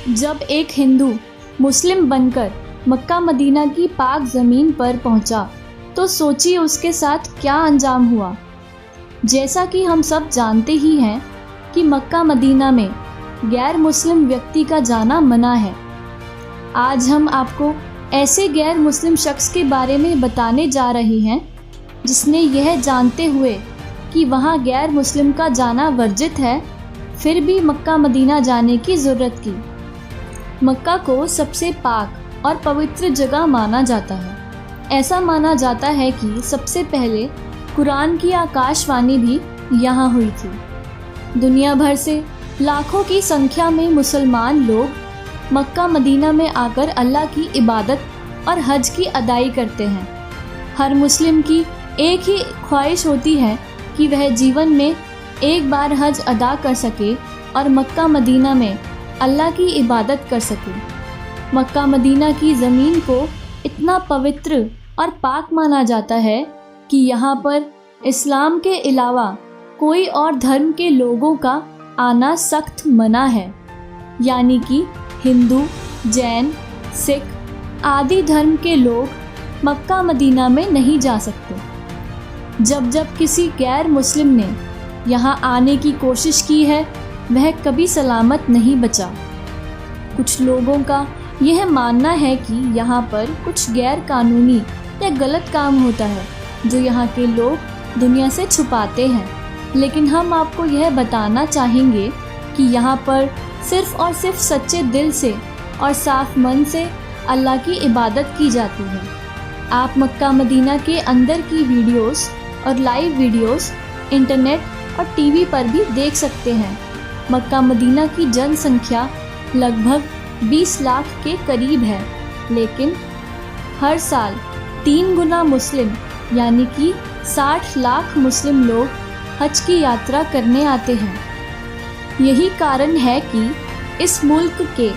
जब एक हिंदू मुस्लिम बनकर मक्का मदीना की पाक ज़मीन पर पहुंचा, तो सोचिए उसके साथ क्या अंजाम हुआ। जैसा कि हम सब जानते ही हैं कि मक्का मदीना में गैर मुस्लिम व्यक्ति का जाना मना है। आज हम आपको ऐसे गैर मुस्लिम शख्स के बारे में बताने जा रहे हैं जिसने यह जानते हुए कि वहाँ गैर मुस्लिम का जाना वर्जित है, फिर भी मक्का मदीना जाने की ज़रूरत की। मक्का को सबसे पाक और पवित्र जगह माना जाता है। ऐसा माना जाता है कि सबसे पहले कुरान की आकाशवाणी भी यहाँ हुई थी। दुनिया भर से लाखों की संख्या में मुसलमान लोग मक्का मदीना में आकर अल्लाह की इबादत और हज की अदाई करते हैं। हर मुस्लिम की एक ही ख्वाहिश होती है कि वह जीवन में एक बार हज अदा कर सके और मक्का मदीना में अल्लाह की इबादत कर सके। मक्का मदीना की ज़मीन को इतना पवित्र और पाक माना जाता है कि यहाँ पर इस्लाम के अलावा कोई और धर्म के लोगों का आना सख्त मना है, यानी कि हिंदू, जैन, सिख आदि धर्म के लोग मक्का मदीना में नहीं जा सकते। जब किसी गैर मुस्लिम ने यहाँ आने की कोशिश की है, वह कभी सलामत नहीं बचा। कुछ लोगों का यह मानना है कि यहाँ पर कुछ गैर कानूनी या गलत काम होता है जो यहाँ के लोग दुनिया से छुपाते हैं, लेकिन हम आपको यह बताना चाहेंगे कि यहाँ पर सिर्फ़ और सिर्फ सच्चे दिल से और साफ मन से अल्लाह की इबादत की जाती है। आप मक्का मदीना के अंदर की वीडियोस और लाइव वीडियोस इंटरनेट और टीवी पर भी देख सकते हैं। मक्का मदीना की जनसंख्या लगभग 20 लाख के करीब है, लेकिन हर साल 3 गुना मुस्लिम यानी कि 60 लाख मुस्लिम लोग हज की यात्रा करने आते हैं। यही कारण है कि इस मुल्क के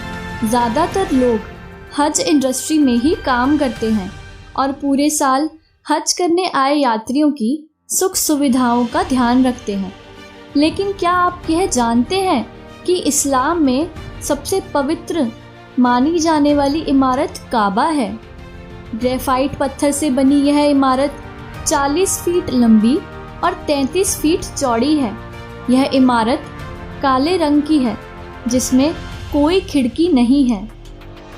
ज़्यादातर लोग हज इंडस्ट्री में ही काम करते हैं और पूरे साल हज करने आए यात्रियों की सुख सुविधाओं का ध्यान रखते हैं। लेकिन क्या आप यह जानते हैं कि इस्लाम में सबसे पवित्र मानी जाने वाली इमारत काबा है। ग्रेफाइट पत्थर से बनी यह इमारत 40 फीट लंबी और 33 फीट चौड़ी है। यह इमारत काले रंग की है जिसमें कोई खिड़की नहीं है,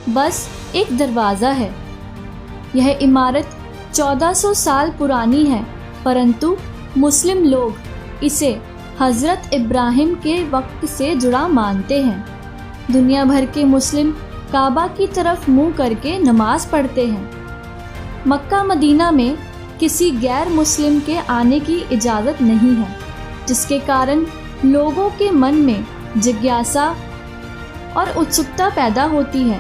बस एक दरवाज़ा है। यह इमारत 1400 साल पुरानी है, परंतु मुस्लिम लोग इसे हज़रत इब्राहिम के वक्त से जुड़ा मानते हैं। दुनिया भर के मुस्लिम काबा की तरफ मुंह करके नमाज पढ़ते हैं। मक्का मदीना में किसी गैर मुस्लिम के आने की इजाज़त नहीं है, जिसके कारण लोगों के मन में जिज्ञासा और उत्सुकता पैदा होती है।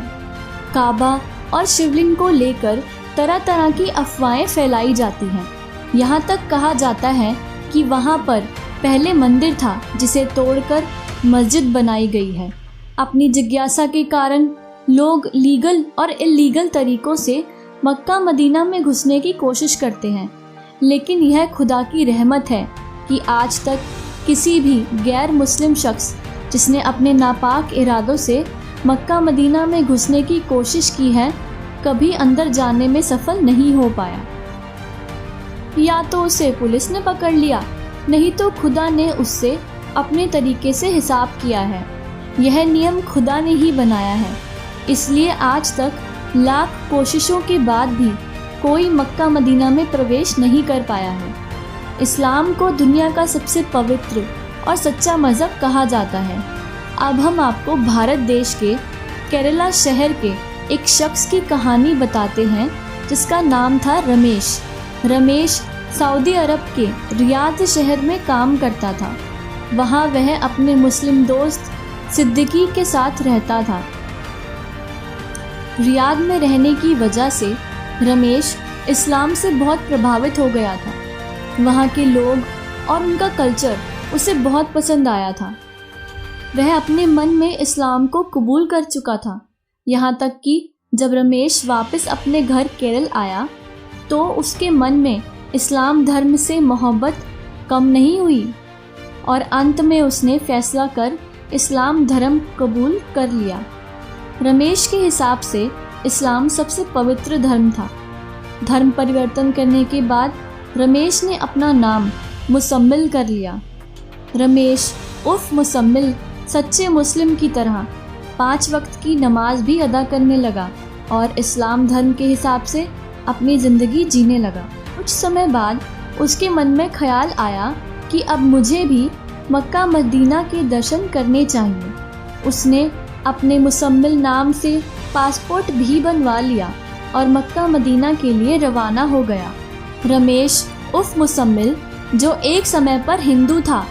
काबा और शिवलिंग को लेकर तरह तरह की अफवाहें फैलाई जाती हैं। यहाँ तक कहा जाता है कि वहाँ पर पहले मंदिर था जिसे तोड़कर मस्जिद बनाई गई है। अपनी जिज्ञासा के कारण लोग लीगल और इल्लीगल तरीक़ों से मक्का मदीना में घुसने की कोशिश करते हैं, लेकिन यह खुदा की रहमत है कि आज तक किसी भी गैर मुस्लिम शख्स जिसने अपने नापाक इरादों से मक्का मदीना में घुसने की कोशिश की है, कभी अंदर जाने में सफल नहीं हो पाया। या तो उसे पुलिस ने पकड़ लिया, नहीं तो खुदा ने उससे अपने तरीके से हिसाब किया है। यह नियम खुदा ने ही बनाया है, इसलिए आज तक लाख कोशिशों के बाद भी कोई मक्का मदीना में प्रवेश नहीं कर पाया है। इस्लाम को दुनिया का सबसे पवित्र और सच्चा मज़हब कहा जाता है। अब हम आपको भारत देश के केरला शहर के एक शख्स की कहानी बताते हैं जिसका नाम था रमेश। रमेश सऊदी अरब के रियाद शहर में काम करता था। वहाँ वह अपने मुस्लिम दोस्त सिद्दीकी के साथ रहता था। रियाद में रहने की वजह से रमेश इस्लाम से बहुत प्रभावित हो गया था। वहाँ के लोग और उनका कल्चर उसे बहुत पसंद आया था। वह अपने मन में इस्लाम को कबूल कर चुका था। यहाँ तक कि जब रमेश वापस अपने घर केरल आया तो उसके मन में इस्लाम धर्म से मोहब्बत कम नहीं हुई और अंत में उसने फैसला कर इस्लाम धर्म कबूल कर लिया। रमेश के हिसाब से इस्लाम सबसे पवित्र धर्म था। धर्म परिवर्तन करने के बाद रमेश ने अपना नाम मुसम्मिल कर लिया। रमेश उर्फ मुसम्मिल सच्चे मुस्लिम की तरह 5 वक्त की नमाज भी अदा करने लगा और इस्लाम धर्म के हिसाब से अपनी ज़िंदगी जीने लगा। कुछ समय बाद उसके मन में ख्याल आया कि अब मुझे भी मक्का मदीना के दर्शन करने चाहिए। उसने अपने मुसम्मिल नाम से पासपोर्ट भी बनवा लिया और मक्का मदीना के लिए रवाना हो गया। रमेश उर्फ मुसम्मिल, जो एक समय पर हिंदू था,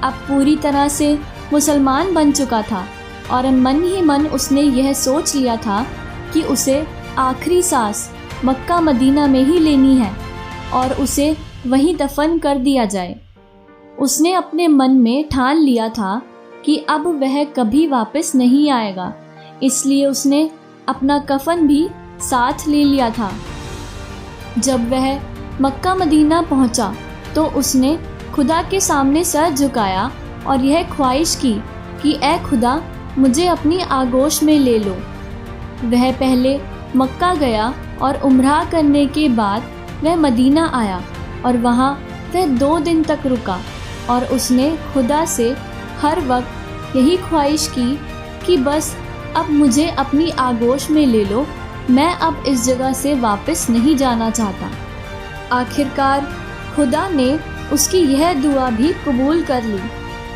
अब पूरी तरह से मुसलमान बन चुका था और मन ही मन उसने यह सोच लिया था कि उसे आखिरी सांस मक्का मदीना में ही लेनी है और उसे वहीं दफन कर दिया जाए। उसने अपने मन में ठान लिया था कि अब वह कभी वापस नहीं आएगा, इसलिए उसने अपना कफन भी साथ ले लिया था। जब वह मक्का मदीना पहुंचा तो उसने खुदा के सामने सर झुकाया और यह ख्वाहिश की कि ए खुदा, मुझे अपनी आगोश में ले लो। वह पहले मक्का गया और उम्रा करने के बाद वह मदीना आया और वहाँ वह 2 दिन तक रुका और उसने खुदा से हर वक्त यही ख्वाहिश की कि बस अब मुझे अपनी आगोश में ले लो, मैं अब इस जगह से वापस नहीं जाना चाहता। आखिरकार खुदा ने उसकी यह दुआ भी कबूल कर ली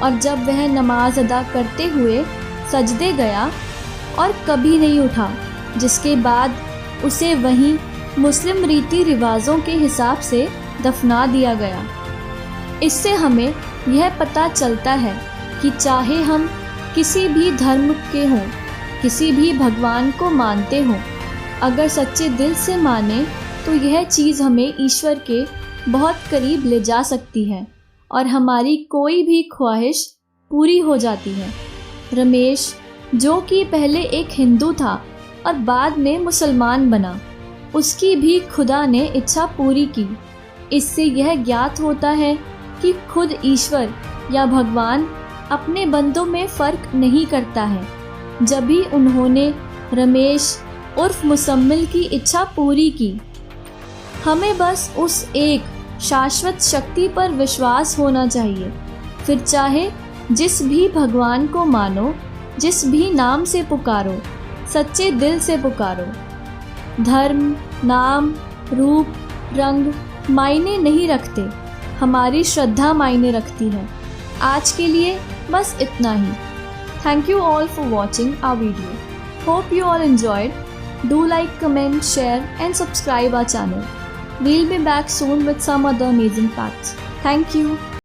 और जब वह नमाज अदा करते हुए सजदे गया और कभी नहीं उठा, जिसके बाद उसे वहीं मुस्लिम रीति रिवाजों के हिसाब से दफना दिया गया। इससे हमें यह पता चलता है कि चाहे हम किसी भी धर्म के हों, किसी भी भगवान को मानते हों, अगर सच्चे दिल से माने तो यह चीज़ हमें ईश्वर के बहुत करीब ले जा सकती है और हमारी कोई भी ख्वाहिश पूरी हो जाती है। रमेश, जो कि पहले एक हिंदू था और बाद में मुसलमान बना, उसकी भी खुदा ने इच्छा पूरी की। इससे यह ज्ञात होता है कि खुद ईश्वर या भगवान अपने बंदों में फ़र्क नहीं करता है। जब भी उन्होंने रमेश उर्फ मुसम्मिल की इच्छा पूरी की, हमें बस उस एक शाश्वत शक्ति पर विश्वास होना चाहिए। फिर चाहे जिस भी भगवान को मानो, जिस भी नाम से पुकारो, सच्चे दिल से पुकारो। धर्म, नाम, रूप, रंग मायने नहीं रखते, हमारी श्रद्धा मायने रखती है। आज के लिए बस इतना ही। Thank you all for watching our video. Hope you all enjoyed. Do like, comment, share and subscribe our channel. We'll be back soon with some other amazing facts. Thank you.